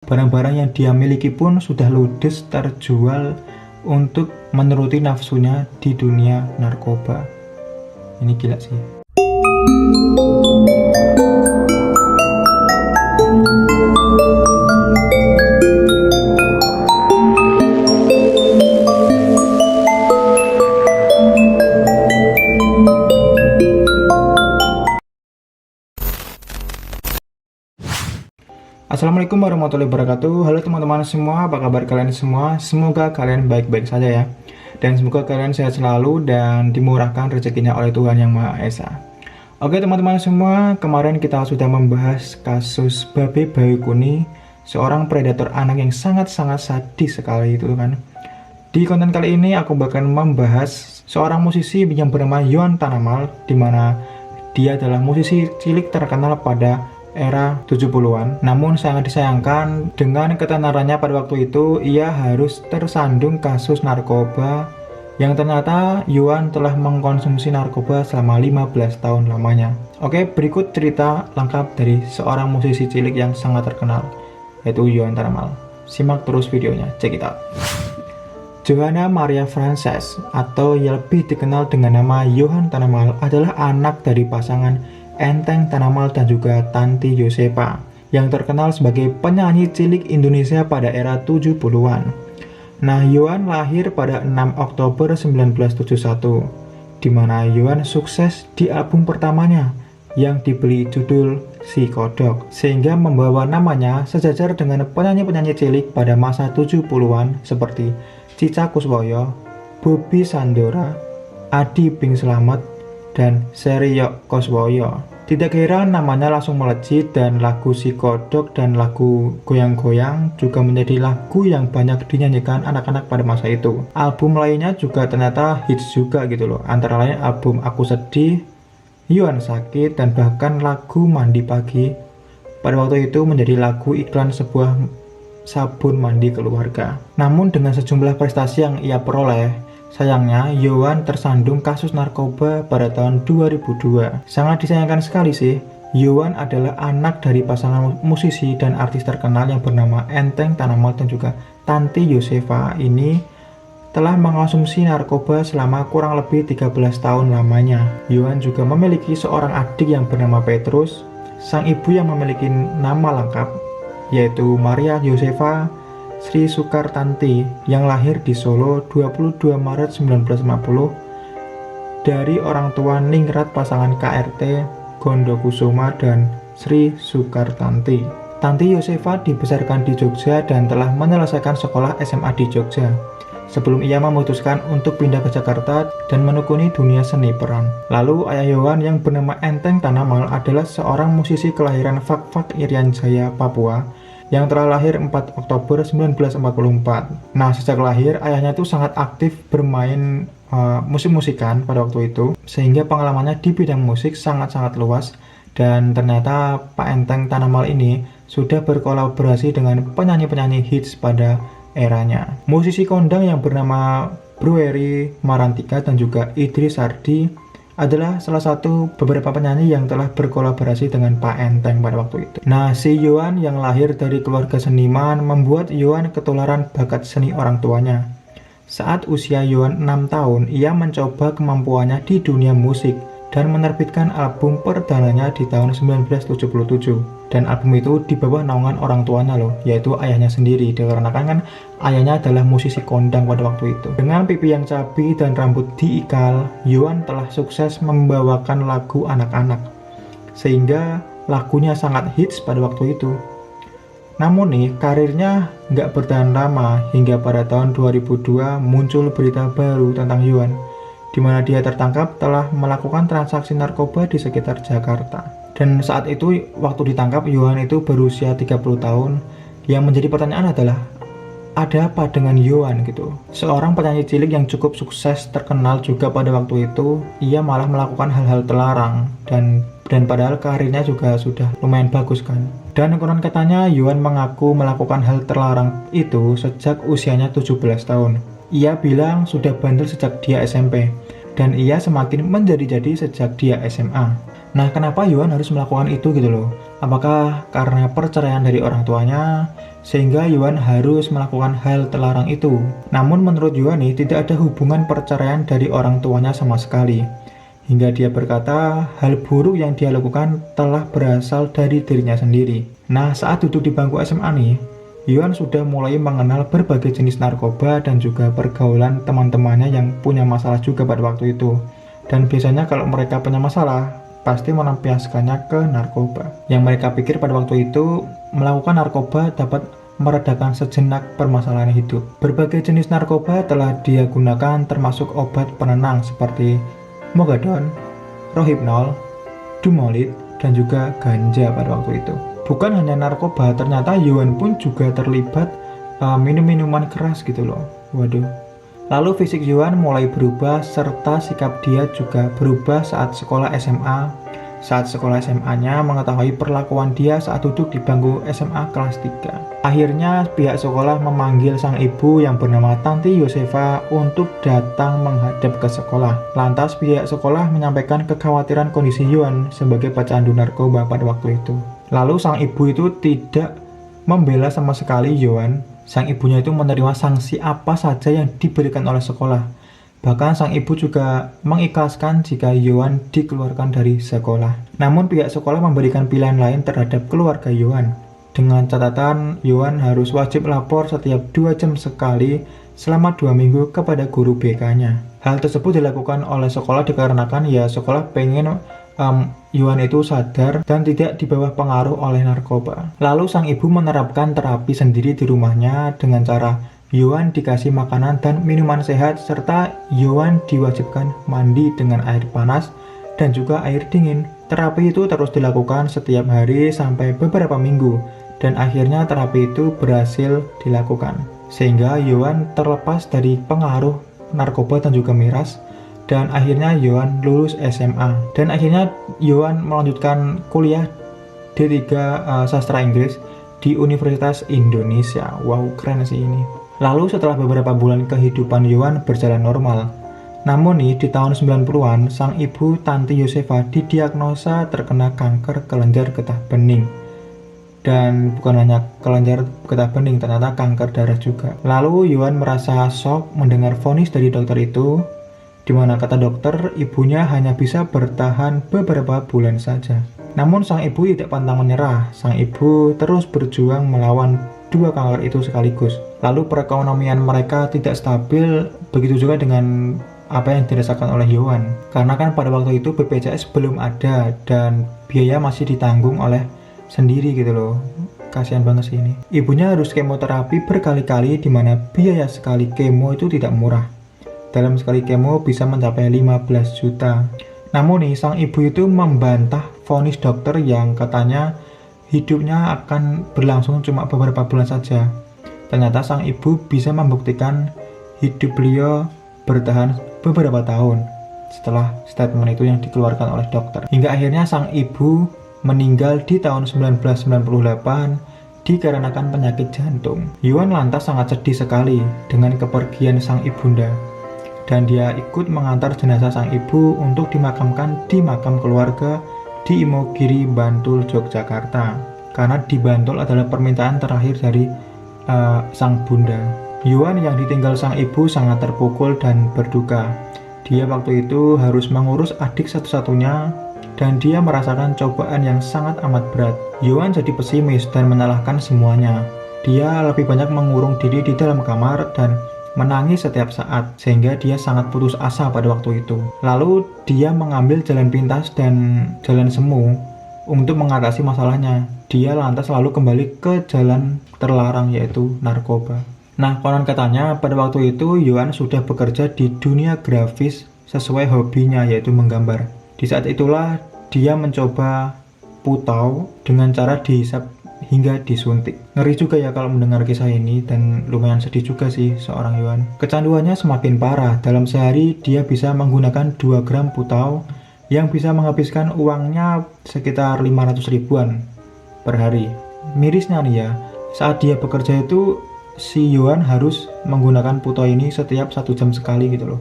Barang-barang yang dia miliki pun sudah ludes terjual untuk menuruti nafsunya di dunia narkoba. Ini gila sih. Assalamualaikum warahmatullahi wabarakatuh. Halo teman-teman semua, apa kabar kalian semua? Semoga kalian baik-baik saja ya. Dan semoga kalian sehat selalu dan dimurahkan rezekinya oleh Tuhan Yang Maha Esa. Oke teman-teman semua, kemarin kita sudah membahas kasus Babe Baiukuni, seorang predator anak yang sangat-sangat sadis sekali itu kan. Di konten kali ini aku bakal membahas seorang musisi yang bernama Yohan Tanamal, di mana dia adalah musisi cilik terkenal pada era 70-an. Namun sangat disayangkan dengan ketenarannya pada waktu itu ia harus tersandung kasus narkoba yang ternyata Yohan telah mengkonsumsi narkoba selama 15 tahun lamanya. Oke, berikut cerita lengkap dari seorang musisi cilik yang sangat terkenal, yaitu Yohan Tanamal. Simak terus videonya, check it out. Johanna Maria Frances atau yang lebih dikenal dengan nama Yohan Tanamal adalah anak dari pasangan Enteng Tanamal dan juga Tanti Yosefa yang terkenal sebagai penyanyi cilik Indonesia pada era 70-an. Nah, Yohan lahir pada 6 Oktober 1971, di mana Yohan sukses di album pertamanya yang diberi judul Si Kodok, sehingga membawa namanya sejajar dengan penyanyi-penyanyi cilik pada masa 70-an seperti Cica Kuswoyo, Bobby Sandora, Adi Bing Slamet, dan Seriok Koswoyo. Tidak heran namanya langsung melejit dan lagu Si Kodok dan lagu Goyang-Goyang juga menjadi lagu yang banyak dinyanyikan anak-anak pada masa itu. Album lainnya juga ternyata hits juga gitu loh, antara lain album Aku Sedih, Yohan Sakit, dan bahkan lagu Mandi Pagi pada waktu itu menjadi lagu iklan sebuah sabun mandi keluarga. Namun dengan sejumlah prestasi yang ia peroleh, sayangnya, Yohan tersandung kasus narkoba pada tahun 2002. Sangat disayangkan sekali sih, Yohan adalah anak dari pasangan musisi dan artis terkenal yang bernama Enteng Tanamal dan juga Tanti Yosefa ini telah mengonsumsi narkoba selama kurang lebih 13 tahun lamanya. Yohan juga memiliki seorang adik yang bernama Petrus, sang ibu yang memiliki nama lengkap, yaitu Maria Yosefa Sri Sukartanti yang lahir di Solo 22 Maret 1950 dari orang tua ningrat pasangan KRT Gondokusuma dan Sri Sukartanti. Tanti Yosefa dibesarkan di Jogja dan telah menyelesaikan sekolah SMA di Jogja sebelum ia memutuskan untuk pindah ke Jakarta dan menekuni dunia seni peran. Lalu ayah Yohan yang bernama Enteng Tanamal adalah seorang musisi kelahiran Fak-Fak Irian Jaya, Papua yang telah lahir 4 Oktober 1944. Nah, sejak lahir ayahnya itu sangat aktif bermain musik-musikan pada waktu itu, sehingga pengalamannya di bidang musik sangat-sangat luas. Dan ternyata Pak Enteng Tanamal ini sudah berkolaborasi dengan penyanyi-penyanyi hits pada eranya. Musisi kondang yang bernama Bro Eri Marantika dan juga Idris Sardi adalah salah satu beberapa penyanyi yang telah berkolaborasi dengan Pak Enteng pada waktu itu. Nah, si Yohan yang lahir dari keluarga seniman membuat Yohan ketularan bakat seni orang tuanya. Saat usia Yohan 6 tahun, ia mencoba kemampuannya di dunia musik dan menerbitkan album perdananya di tahun 1977. Dan album itu di bawah naungan orang tuanya loh, yaitu ayahnya sendiri, dikarenakan kan ayahnya adalah musisi kondang pada waktu itu. Dengan pipi yang cabi dan rambut diikal, Yohan telah sukses membawakan lagu anak-anak, sehingga lagunya sangat hits pada waktu itu. Namun nih, karirnya nggak bertahan lama, hingga pada tahun 2002 muncul berita baru tentang Yohan, di mana dia tertangkap telah melakukan transaksi narkoba di sekitar Jakarta. Dan saat itu, waktu ditangkap, Yohan itu berusia 30 tahun. Yang menjadi pertanyaan adalah, ada apa dengan Yohan gitu? Seorang penyanyi cilik yang cukup sukses, terkenal juga pada waktu itu, ia malah melakukan hal-hal terlarang. Dan padahal karirnya juga sudah lumayan bagus kan. Dan konon katanya, Yohan mengaku melakukan hal terlarang itu sejak usianya 17 tahun. Ia bilang sudah bandel sejak dia SMP. Dan ia semakin menjadi-jadi sejak dia SMA. Nah, kenapa Yuan harus melakukan itu gitu loh? Apakah karena perceraian dari orang tuanya sehingga Yuan harus melakukan hal terlarang itu? Namun menurut Yuan nih, tidak ada hubungan perceraian dari orang tuanya sama sekali. Hingga dia berkata, hal buruk yang dia lakukan telah berasal dari dirinya sendiri. Nah, saat duduk di bangku SMA nih, Yuan sudah mulai mengenal berbagai jenis narkoba dan juga pergaulan teman-temannya yang punya masalah juga pada waktu itu. Dan biasanya kalau mereka punya masalah, pasti melampiaskannya ke narkoba. Yang mereka pikir pada waktu itu, melakukan narkoba dapat meredakan sejenak permasalahan hidup. Berbagai jenis narkoba telah dia gunakan termasuk obat penenang seperti Mogadon, Rohypnol, Dumolit, dan juga ganja pada waktu itu. Bukan hanya narkoba, ternyata Yuan pun juga terlibat minum-minuman keras gitu loh. Waduh. Lalu fisik Yuan mulai berubah serta sikap dia juga berubah saat sekolah SMA. Saat sekolah SMA-nya mengetahui perlakuan dia saat duduk di bangku SMA kelas 3. Akhirnya pihak sekolah memanggil sang ibu yang bernama Tanti Yosefa untuk datang menghadap ke sekolah. Lantas pihak sekolah menyampaikan kekhawatiran kondisi Yuan sebagai pecandu narkoba pada waktu itu. Lalu sang ibu itu tidak membela sama sekali Yuan. Sang ibunya itu menerima sanksi apa saja yang diberikan oleh sekolah. Bahkan sang ibu juga mengikhlaskan jika Yuan dikeluarkan dari sekolah. Namun pihak sekolah memberikan pilihan lain terhadap keluarga Yuan. Dengan catatan Yuan harus wajib lapor setiap 2 jam sekali selama 2 minggu kepada guru BK-nya. Hal tersebut dilakukan oleh sekolah dikarenakan ya sekolah pengen Yuan itu sadar dan tidak di bawah pengaruh oleh narkoba. Lalu sang ibu menerapkan terapi sendiri di rumahnya dengan cara Yuan dikasih makanan dan minuman sehat serta Yuan diwajibkan mandi dengan air panas dan juga air dingin. Terapi itu terus dilakukan setiap hari sampai beberapa minggu dan akhirnya terapi itu berhasil dilakukan. Sehingga Yuan terlepas dari pengaruh narkoba dan juga miras. Dan akhirnya Yuan lulus SMA. Dan akhirnya Yuan melanjutkan kuliah D3 Sastra Inggris di Universitas Indonesia. Wow, keren sih ini. Lalu setelah beberapa bulan kehidupan Yuan berjalan normal. Namun nih, di tahun 90-an, sang ibu Tanti Yosefa didiagnosa terkena kanker kelenjar getah bening. Dan bukan hanya kelenjar getah bening, ternyata kanker darah juga. Lalu Yuan merasa shock mendengar vonis dari dokter itu, di mana kata dokter, ibunya hanya bisa bertahan beberapa bulan saja. Namun sang ibu tidak pantang menyerah. Sang ibu terus berjuang melawan 2 kanker itu sekaligus. Lalu perekonomian mereka tidak stabil, begitu juga dengan apa yang dirasakan oleh Yuan. Karena kan pada waktu itu BPJS belum ada dan biaya masih ditanggung oleh sendiri gitu loh. Kasihan banget sih ini. Ibunya harus kemoterapi berkali-kali di mana biaya sekali kemo itu tidak murah. Dalam sekali kemo bisa mencapai 15 juta. Namun nih, sang ibu itu membantah vonis dokter yang katanya hidupnya akan berlangsung cuma beberapa bulan saja. Ternyata sang ibu bisa membuktikan hidup beliau bertahan beberapa tahun setelah statement itu yang dikeluarkan oleh dokter. Hingga akhirnya sang ibu meninggal di tahun 1998 dikarenakan penyakit jantung. Yuan lantas sangat sedih sekali dengan kepergian sang ibunda. Dan dia ikut mengantar jenazah sang ibu untuk dimakamkan di makam keluarga di Imogiri, Bantul, Yogyakarta. Karena di Bantul adalah permintaan terakhir dari sang bunda. Yuan yang ditinggal sang ibu sangat terpukul dan berduka. Dia waktu itu harus mengurus adik satu-satunya dan dia merasakan cobaan yang sangat amat berat. Yuan jadi pesimis dan menyalahkan semuanya. Dia lebih banyak mengurung diri di dalam kamar dan menangis setiap saat, sehingga dia sangat putus asa pada waktu itu. Lalu dia mengambil jalan pintas dan jalan semu untuk mengatasi masalahnya. Dia lantas lalu kembali ke jalan terlarang, yaitu narkoba. Nah, konon katanya pada waktu itu Yuan sudah bekerja di dunia grafis sesuai hobinya, yaitu menggambar. Di saat itulah dia mencoba putau dengan cara dihisap hingga disuntik. Ngeri juga ya kalau mendengar kisah ini dan lumayan sedih juga sih seorang Yuan. Kecanduannya semakin parah. Dalam sehari dia bisa menggunakan 2 gram putau yang bisa menghabiskan uangnya sekitar 500 ribuan per hari. Mirisnya nih ya, saat dia bekerja itu si Yuan harus menggunakan putau ini setiap 1 jam sekali gitu loh.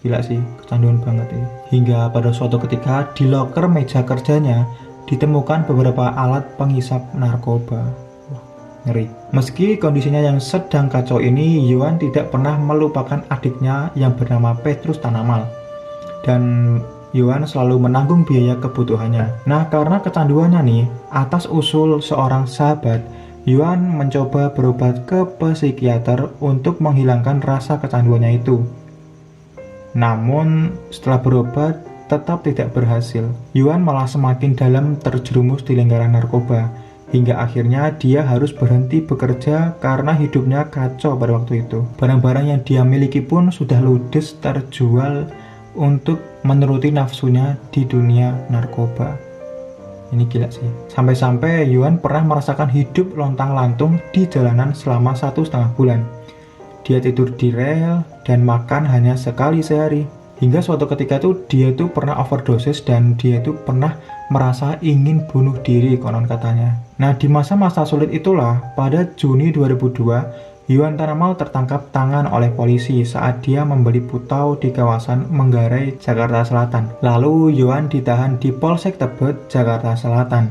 Gila sih, kecanduan banget ini. Hingga pada suatu ketika di loker meja kerjanya ditemukan beberapa alat penghisap narkoba. Wah, ngeri. Meski kondisinya yang sedang kacau ini, Yuan tidak pernah melupakan adiknya yang bernama Petrus Tanamal. Dan Yuan selalu menanggung biaya kebutuhannya. Nah, karena kecanduannya nih, atas usul seorang sahabat, Yuan mencoba berobat ke psikiater untuk menghilangkan rasa kecanduannya itu. Namun, setelah berobat, tetap tidak berhasil. Yuan malah semakin dalam terjerumus di lingkaran narkoba, hingga akhirnya dia harus berhenti bekerja karena hidupnya kacau pada waktu itu. Barang-barang yang dia miliki pun sudah ludes terjual untuk menuruti nafsunya di dunia narkoba. Ini gila sih. Sampai-sampai Yuan pernah merasakan hidup lontang-lantung di jalanan selama 1,5 bulan. Dia tidur di rel dan makan hanya sekali sehari. Hingga suatu ketika dia pernah overdosis dan dia pernah merasa ingin bunuh diri konon katanya. Nah, di masa-masa sulit itulah pada Juni 2002 Yuan Tanamal tertangkap tangan oleh polisi saat dia membeli putau di kawasan Manggarai, Jakarta Selatan. Lalu Yuan ditahan di Polsek Tebet, Jakarta Selatan.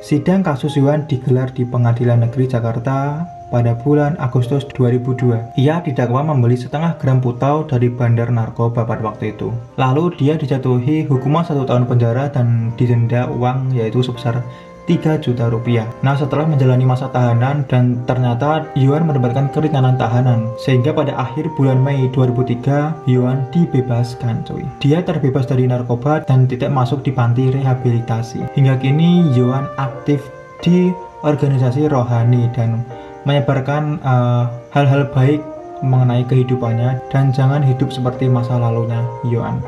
Sidang kasus Yuan digelar di Pengadilan Negeri Jakarta pada bulan Agustus 2002. Ia didakwa membeli setengah gram putau dari bandar narkoba pada waktu itu. Lalu dia dijatuhi hukuman 1 tahun penjara dan didenda uang yaitu sebesar 3 juta rupiah. Nah, setelah menjalani masa tahanan dan ternyata Yuan mendapatkan keringanan tahanan, sehingga pada akhir bulan Mei 2003 Yuan dibebaskan cuy. Dia terbebas dari narkoba dan tidak masuk di panti rehabilitasi. Hingga kini Yuan aktif di organisasi rohani dan menyebarkan hal-hal baik mengenai kehidupannya dan jangan hidup seperti masa lalunya Yuan.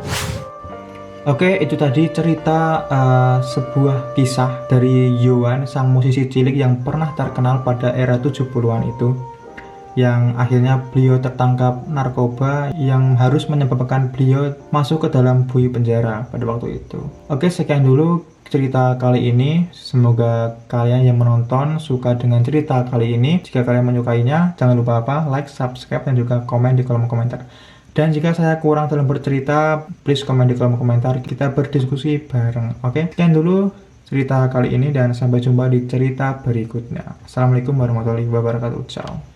Oke, itu tadi cerita sebuah kisah dari Yuan, sang musisi cilik yang pernah terkenal pada era 70-an itu, yang akhirnya beliau tertangkap narkoba yang harus menyebabkan beliau masuk ke dalam bui penjara pada waktu itu. Oke, sekian dulu cerita kali ini. Semoga kalian yang menonton suka dengan cerita kali ini. Jika kalian menyukainya, jangan lupa like, subscribe, dan juga komen di kolom komentar. Dan jika saya kurang dalam bercerita, please komen di kolom komentar, kita berdiskusi bareng. Oke, sekian dulu cerita kali ini dan sampai jumpa di cerita berikutnya. Assalamualaikum warahmatullahi wabarakatuh. Ciao.